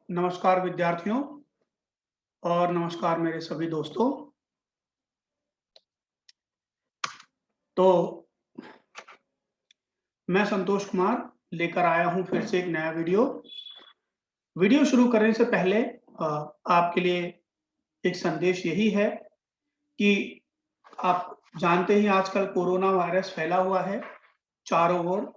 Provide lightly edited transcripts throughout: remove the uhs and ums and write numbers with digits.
नमस्कार विद्यार्थियों और नमस्कार मेरे सभी दोस्तों। तो मैं संतोष कुमार लेकर आया हूं फिर से एक नया वीडियो। वीडियो शुरू करने से पहले आपके लिए एक संदेश यही है कि आप जानते ही आजकल कोरोना वायरस फैला हुआ है चारों ओर।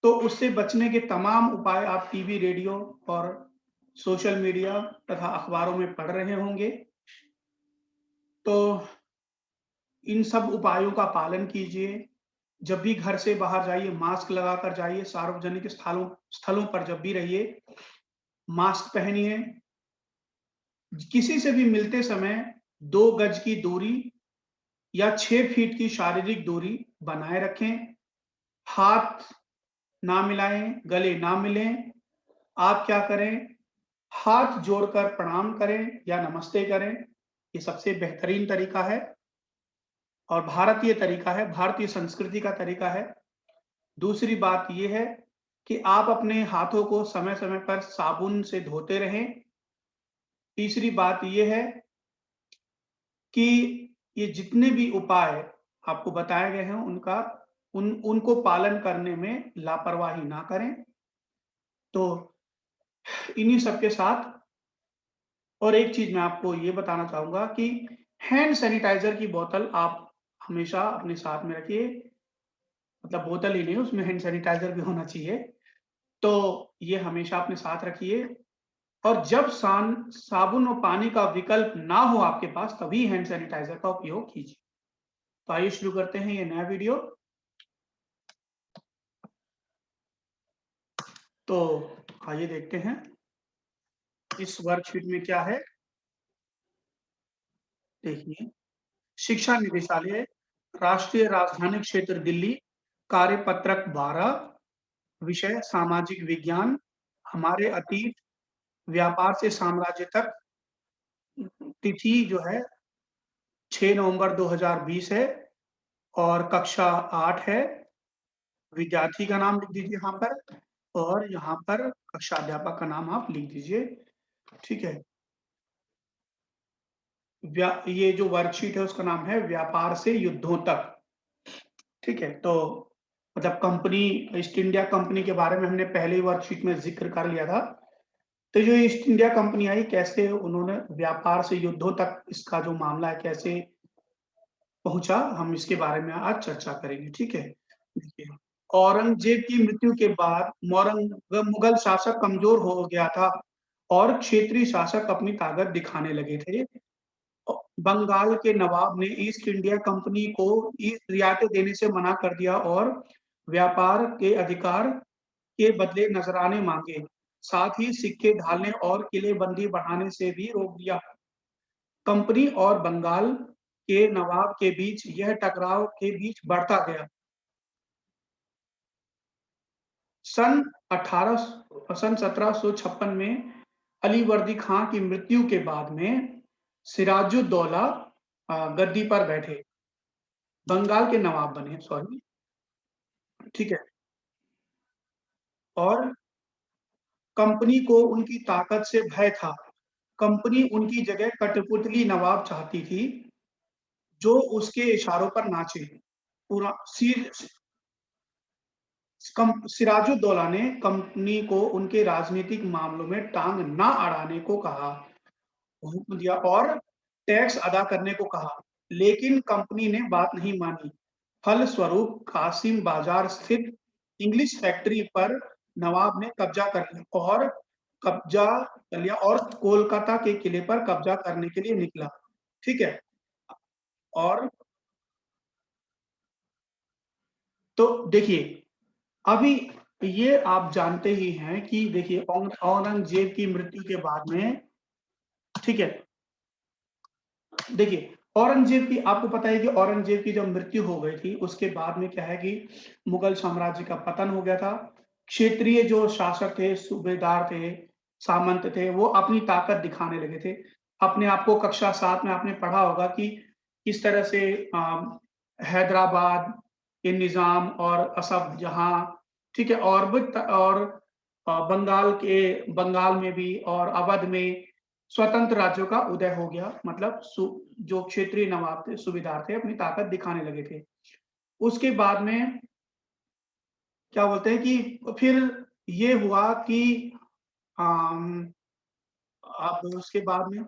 तो उससे बचने के तमाम उपाय आप टीवी, रेडियो और सोशल मीडिया तथा अखबारों में पढ़ रहे होंगे। तो इन सब उपायों का पालन कीजिए। जब भी घर से बाहर जाइए मास्क लगाकर जाइए, सार्वजनिक स्थलों स्थलों पर जब भी रहिए, मास्क पहनिए। किसी से भी मिलते समय 2 गज की दूरी या 6 फीट की शारीरिक दूरी बनाए रखें। हाथ ना मिलाएँ, गले ना मिलें। आप क्या करें, हाथ जोड़कर प्रणाम करें या नमस्ते करें। ये सबसे बेहतरीन तरीका है और भारतीय तरीका है, भारतीय संस्कृति का तरीका है। दूसरी बात ये है कि आप अपने हाथों को समय-समय पर साबुन से धोते रहें। तीसरी बात ये है कि ये जितने भी उपाय आपको बताए गए हैं उनको पालन करने में लापरवाही ना करें। तो इन्हीं सब के साथ और एक चीज़ मैं आपको ये बताना चाहूँगा कि हैंड सैनिटाइज़र की बोतल आप हमेशा अपने साथ में रखिए। मतलब बोतल ही नहीं, उसमें हैंड सैनिटाइज़र भी होना चाहिए। तो ये हमेशा अपने साथ रखिए। और जब साबुन और पानी का विकल्प ना हो आपके पास, तभी हैंड सैनिटाइज़र का उपयोग कीजिए। तो आइए शुरू करते हैं ये नया वीडियो। तो आइए देखते हैं इस वर्कशीट में क्या है। देखिए, शिक्षा निदेशालय, राष्ट्रीय राजधानी क्षेत्र दिल्ली, कार्यपत्रक 12, विषय सामाजिक विज्ञान, हमारे अतीत, व्यापार से साम्राज्य तक, तिथि जो है 6 नवंबर 2020 है और कक्षा 8 है। विद्यार्थी का नाम लिख दीजिए यहाँ पर और यहाँ पर कक्षा अध्यापक का नाम आप लिख दीजिए, ठीक है? ये जो वर्कशीट है उसका नाम है व्यापार से युद्धों तक, ठीक है? तो मतलब कंपनी ईस्ट इंडिया कंपनी के बारे में हमने पहले ही वर्कशीट में ज़िक्र कर लिया था। तो जो ईस्ट इंडिया कंपनी आई, कैसे उन्होंने व्यापार से युद्धों तक इसका जो मामला है कैसे पहुँचा, हम इसके बारे में आज चर्चा करेंगे, ठीक है? देखिए, औरंगज़ेब की मृत्यु के बाद मुगल शासक कमज़ोर हो गया था और क्षेत्रीय शासक अपनी ताकत दिखाने लगे थे। बंगाल के नवाब ने ईस्ट इंडिया कंपनी को रियायतें देने से मना कर दिया और व्यापार के अधिकार के बदले नजराने माँगे। साथ ही सिक्के ढालने और किलेबंदी बढ़ाने से भी रोक दिया। कंपनी और बंगाल के नवाब के बीच यह टकराव के बीच बढ़ता गया। सन 1756 में अलीवर्दी खां की मृत्यु के बाद में सिराजुद्दौला गद्दी पर बैठे, बंगाल के नवाब बने, सॉरी, ठीक है? और कंपनी को उनकी ताकत से भय था। कंपनी उनकी जगह कठपुतली नवाब चाहती थी, जो उसके इशारों पर नाचे। पूरा सिर सिराजुद्दौला ने कंपनी को उनके राजनीतिक मामलों में टांग ना अड़ाने को कहा, हुक्म दिया और टैक्स अदा करने को कहा, लेकिन कंपनी ने बात नहीं मानी। फलस्वरूप कासिम बाजार स्थित इंग्लिश फैक्ट्री पर नवाब ने कब्जा कर लिया और कोलकाता के किले पर कब्जा करने के लिए निकला, ठीक है? और तो देखिए, अभी ये आप जानते ही हैं कि देखिए औरंगज़ेब की मृत्यु के बाद में, ठीक है? देखिए, औरंगज़ेब की आपको पता है कि औरंगज़ेब की जब मृत्यु हो गई थी, उसके बाद में क्या है कि मुगल साम्राज्य का पतन हो गया था। क्षेत्रीय जो शासक थे, सूबेदार थे, सामंत थे, वो अपनी ताकत दिखाने लगे थे। अपने आप को कक्षा 7 में आपने पढ़ा होगा कि किस तरह से हैदराबाद के निज़ाम और असफ जहाँ, ठीक है? और बंगाल में भी और अवध में स्वतंत्र राज्यों का उदय हो गया। मतलब जो क्षेत्रीय नवाब थे, सूबेदार थे, अपनी ताकत दिखाने लगे थे। उसके बाद में क्या बोलते हैं कि फिर ये हुआ कि अम, अब उसके बाद में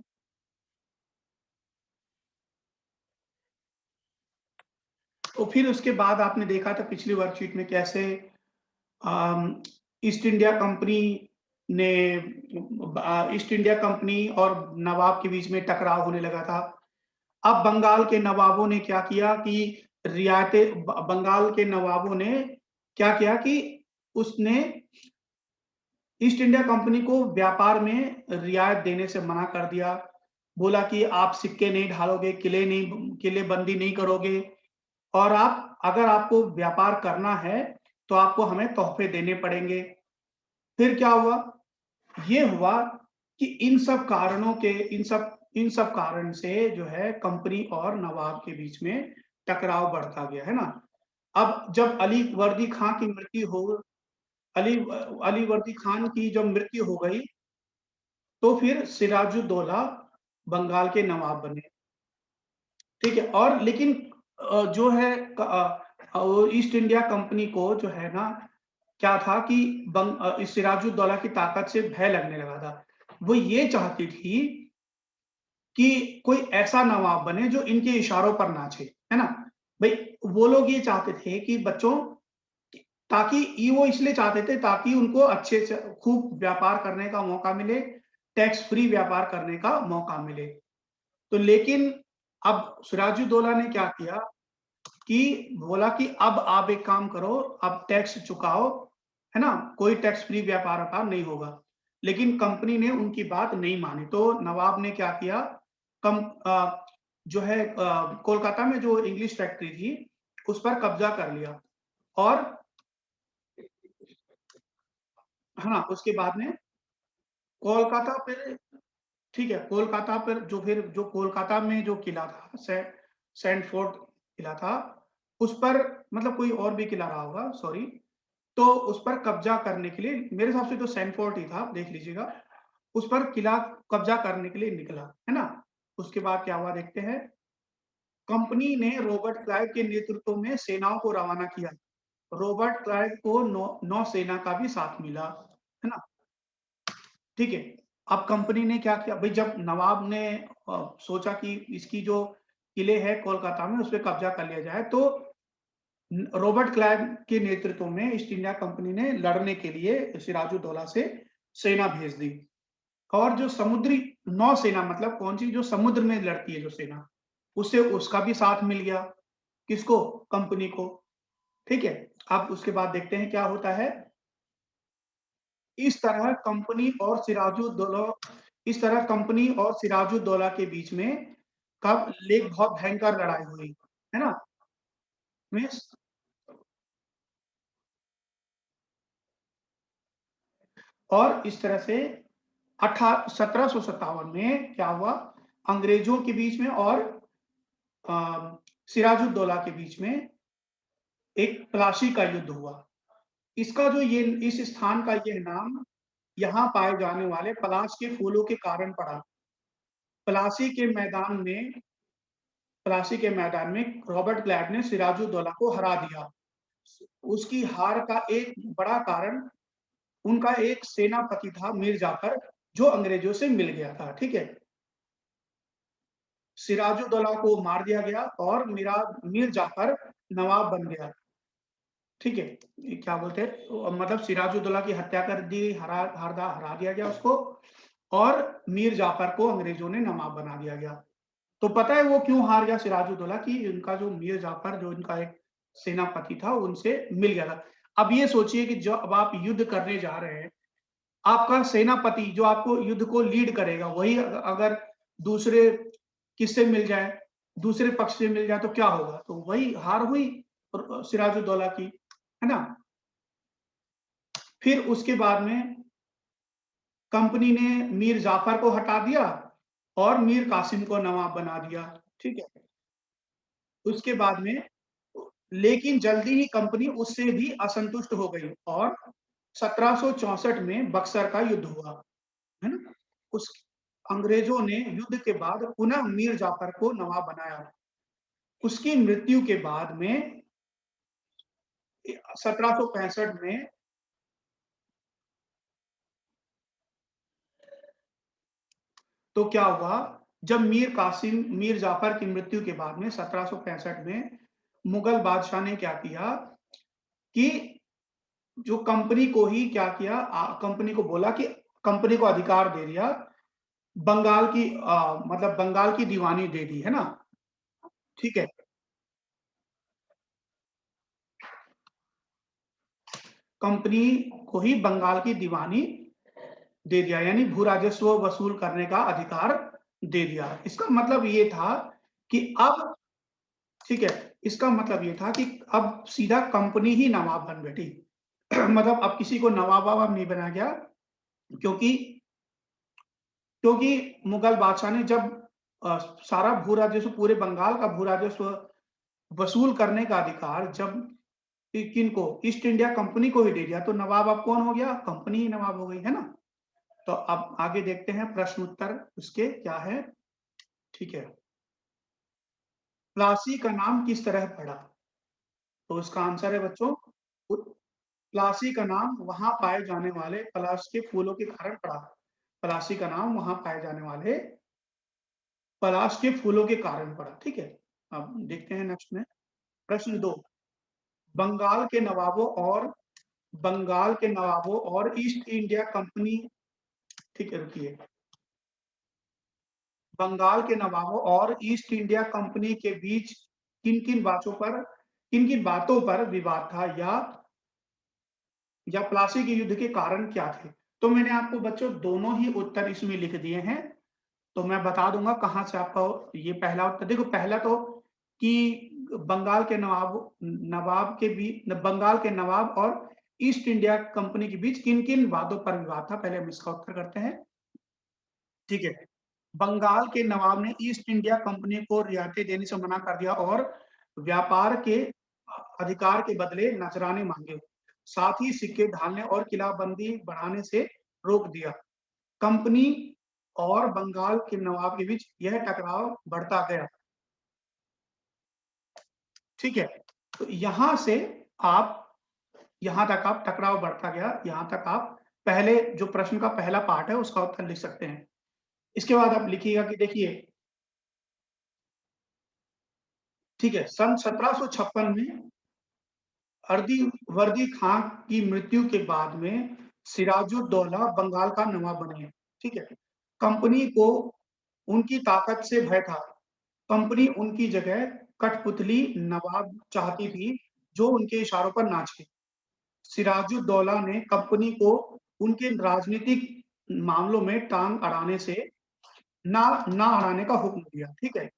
तो फिर उसके बाद आपने देखा था पिछली वर्कशीट में कैसे अम, ईस्ट इंडिया कंपनी ने ईस्ट इंडिया कंपनी और नवाब के बीच में टकराव होने लगा था। अब बंगाल के नवाबों ने क्या किया कि बंगाल के नवाबों ने क्या किया कि उसने ईस्ट इंडिया कंपनी को व्यापार में रियायत देने से मना कर दिया। बोला कि आप सिक्के नहीं ढालोगे, किलेबंदी नहीं करोगे और अगर आपको व्यापार करना है, तो आपको हमें तोहफ़े देने पड़ेंगे। फिर क्या हुआ? ये हुआ कि इन सब कारण से जो है कंपनी और नवाब के बीच में टकराव बढ़ता गया, है ना? अब जब अली अली वर्दी खान की जब मृत्यु हो गई, तो फिर सिराजुद्दौला बंगाल के नवाब बने, ठीक है? और लेकिन जो है वो ईस्ट इंडिया कंपनी को जो है ना, क्या था कि इस सिराजुद्दौला की ताकत से भय लगने लगा था। वो ये चाहती थी कि कोई ऐसा नवाब बने जो इनके इशारों पर नाचे, है ना? भई वो लोग ये चाहते थे कि बच्चों ताकि ये वो इसलिए चाहते थे ताकि उनको अच्छे से खूब व्यापार करने का मौका मिले, टैक्स फ्री व्यापार करने का मौका मिले। तो लेकिन अब सिराजुद्दौला ने क्या किया कि बोला कि अब आप एक काम करो, अब टैक्स चुकाओ, है ना? कोई टैक्स फ्री व्यापार नहीं होगा। लेकिन कंपनी ने उनकी बात नहीं मानी, तो नवाब ने क्या किया कम जो है कोलकाता में जो इंग्लिश फैक्ट्री थी, उस पर कब्जा कर लिया और हाँ, उसके बाद में कोलकाता पे ठीक है, कोलकाता पर जो कोलकाता में जो किला था, सैंड फोर्ट किला था, उस पर मतलब कोई और भी किला रहा होगा, सॉरी। तो उस पर कब्जा करने के लिए मेरे हिसाब से तो सैंड फोर्ट ही था, आप देख लीजिएगा। उस पर किला कब्जा करने के लिए निकला, है ना? उसके बाद क्या हुआ देखते हैं। कंपनी ने रॉबर्ट क्लाइव के नेतृत्व में सेनाओं को रवाना किया। रॉबर्ट क्लाइव को नौसेना का भी साथ मिला, है ना? ठीक है। अब कंपनी ने क्या किया भई जब नवाब ने सोचा कि इसकी जो किले हैं कोलकाता में उस पे कब्जा कर लिया जाए तो रॉबर्ट क्लाइव के नेतृत्व में ईस्ट इंडिया कंपनी ने लड़ने के लिए सिराजुद्दौला से सेना भेज दी। और जो समुद्री नौसेना मतलब कौन-सी जो समुद्र में लड़ती है जो सेना, उससे उसका भी साथ मिल गया। किसको? कंपनी को। ठीक है? अब उसके बाद देखते हैं क्या होता है। इस तरह कंपनी और सिराजुद्दौला इस तरह कंपनी और सिराजुद्दौला के बीच में कब एक बहुत भयंकर लड़ाई हुई, है ना? में और इस तरह से 1757 में क्या हुआ, अंग्रेजों के बीच में और अ, सिराजुद्दौला के बीच में एक प्लासी का युद्ध हुआ। इसका जो ये इस स्थान का ये नाम यहाँ पाए जाने वाले पलाश के फूलों के कारण पड़ा। प्लासी के मैदान में प्लासी के मैदान में रॉबर्ट क्लाइव ने सिराजुद्दौला को हरा दिया। उसकी हार का एक बड़ा कारण उनका एक सेनापति था मीर जाफर, जो अंग्रेजों से मिल गया था, ठीक है? सिराजुद्दौला को मार दिया गया और मीर जाफर नवाब बन गया, ठीक है? ये क्या बोलते हैं मतलब सिराजुद्दौला की हत्या कर दी, हरा दिया गया उसको और मीर जाफर को अंग्रेजों ने नवाब बना दिया गया। तो पता है वो क्यों हार गया सिराजुद्दौला कि उनका जो मीर जाफर जो उनका एक सेनापति था, उनसे मिल गया था। अब ये सोचिए कि जो अब आप युद्ध करने जा रहे हैं, आपका सेनापति जो आपको युद्ध को लीड करेगा, वही अगर दूसरे किससे मिल जाए, दूसरे पक्ष से मिल जाए तो क्या होगा? तो वही हार हुई सिराजुद्दौला की, है ना? फिर उसके बाद में कंपनी ने मीर जाफर को हटा दिया और मीर कासिम को नवाब बना दिया, ठीक है? उसके बाद में लेकिन जल्दी ही कंपनी उससे भी असंतुष्ट हो गई और 1764 में बक्सर का युद्ध हुआ, है ना? उस अंग्रेजों ने युद्ध के बाद पुनः मीर जाफर को नवाब बनाया। उसकी मृत्यु के बाद में 1765 में तो क्या हुआ, जब मीर जाफर की मृत्यु के बाद में 1765 में मुगल बादशाह ने क्या किया कि जो कंपनी को ही क्या किया, कंपनी को बोला कि कंपनी को अधिकार दे दिया, बंगाल की मतलब बंगाल की दीवानी दे दी, है ना? ठीक है। कंपनी को ही बंगाल की दीवानी दे दिया, यानी भू राजस्व वसूल करने का अधिकार दे दिया। इसका मतलब ये था कि अब ठीक है, इसका मतलब ये था कि अब सीधा कंपनी ही नवाब बन बैठी। मतलब अब किसी को नवाब-ववाब नहीं बनाया गया, क्योंकि क्योंकि मुगल बादशाह ने जब अ, सारा भू राजस्व, पूरे बंगाल का भू राजस्व वसूल करने का अधिकार जब किनको, ईस्ट इंडिया कंपनी को ही दे दिया, तो नवाब अब कौन हो गया? कंपनी ही नवाब हो गई, है ना? तो अब आगे देखते हैं प्रश्न उत्तर उसके क्या है। ठीक है। प्लासी का नाम किस तरह पड़ा? तो इसका आंसर है बच्चों, प्लासी का नाम वहां पाए जाने वाले पलाश के फूलों के कारण पड़ा। प्लासी का नाम वहां पाए जाने वाले पलाश के फूलों के कारण पड़ा। ठीक है। अब देखते हैं नेक्स्ट में। प्रश्न 2, बंगाल के नवाबों और बंगाल के नवाबों और ईस्ट इंडिया कंपनी, ठीक है रुकिए, बंगाल के नवाबों और ईस्ट इंडिया कंपनी के बीच किन-किन बातों पर विवाद था, या प्लासी के युद्ध के कारण क्या थे? तो मैंने आपको बच्चों दोनों ही उत्तर इसमें लिख दिए हैं। तो मैं बता दूंगा कहाँ से आपका ये पहला उत्तर। देखो, पहला तो कि बंगाल के नवाब के बीच, बंगाल के नवाब और ईस्ट इंडिया कंपनी के बीच किन-किन वादों पर विवाद था, पहले हम इसका उत्तर करते हैं। ठीक है। बंगाल के नवाब ने ईस्ट इंडिया कंपनी को रियायतें देने से मना कर दिया और व्यापार के अधिकार के बदले नजराने मांगे। साथ ही सिक्के ढालने और किलाबंदी बढ़ाने से रोक दिया। कंपनी और बंगाल के नवाब के बीच यह टकराव बढ़ता गया। ठीक है। तो आप यहां तक आप टकराव बढ़ता गया, यहां तक आप पहले जो प्रश्न का पहला पार्ट है उसका उत्तर लिख सकते हैं। इसके बाद आप लिखिएगा कि देखिए, ठीक है, सन 1756 में अर्दी वर्दी खां की मृत्यु के बाद में सिराजुद्दौला बंगाल का नवाब बने। ठीक है। कंपनी को उनकी ताकत से भय था। कंपनी उनकी जगह कठपुतली नवाब चाहती थी, जो उनके इशारों पर नाचे। सिराजुद्दौला ने कंपनी को उनके राजनीतिक मामलों में टांग अड़ाने से ना ना अड़ाने का हुक्म दिया। ठीक है।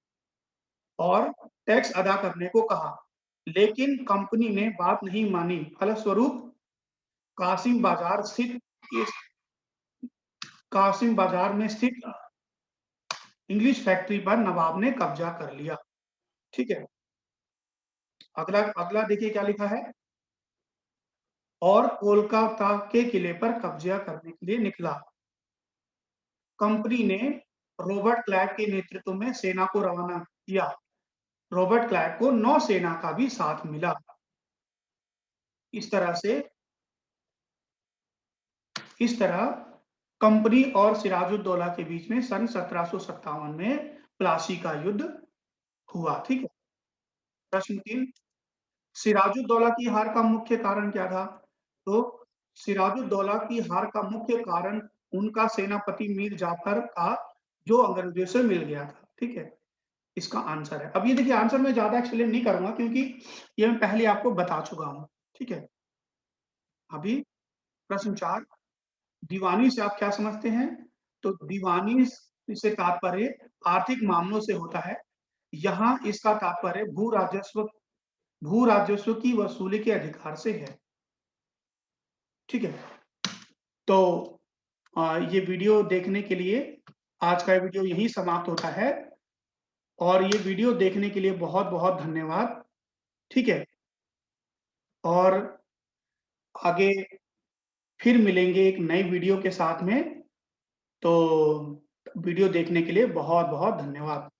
और टैक्स अदा करने को कहा, लेकिन कंपनी ने बात नहीं मानी। फलस्वरूप कासिम बाजार स्थित इस कासिम बाजार में स्थित इंग्लिश फैक्ट्री पर नवाब ने कब्जा कर लिया। ठीक है। अगला अगला देखिए क्या लिखा है। और कोलकाता के किले पर कब्जा करने के लिए निकला। कंपनी ने रॉबर्ट क्लाइव के नेतृत्व में सेना को रवाना किया। रॉबर्ट क्लाइव को नौसेना का भी साथ मिला। इस तरह से इस तरह कंपनी और सिराजुद्दौला के बीच में सन 1757 में प्लासी का युद्ध हुआ। ठीक है। प्रश्न 3, सिराजुद्दौला की हार का मुख्य कारण क्या था? तो सिराजुद्दौला की हार का मुख्य कारण उनका सेनापति मीर जाफर का, जो अंग्रेजों से मिल गया था। ठीक है। इसका आंसर है। अब ये देखिए, आंसर मैं ज्यादा एक्सप्लेन नहीं करूंगा क्योंकि ये मैं पहले आपको बता चुका हूं। ठीक है। अभी प्रश्न 4, दीवानी से आप क्या समझते हैं? तो दीवानी से तात्पर्य आर्थिक मामलों से होता है। यहाँ इसका तात्पर्य भू राजस्व की वसूली के अधिकार से है। ठीक है। तो ये वीडियो देखने के लिए आज का वीडियो यही समाप्त होता है, और ये वीडियो देखने के लिए बहुत बहुत धन्यवाद। ठीक है। और आगे फिर मिलेंगे एक नई वीडियो के साथ में। तो वीडियो देखने के लिए बहुत-बहुत धन्यवाद।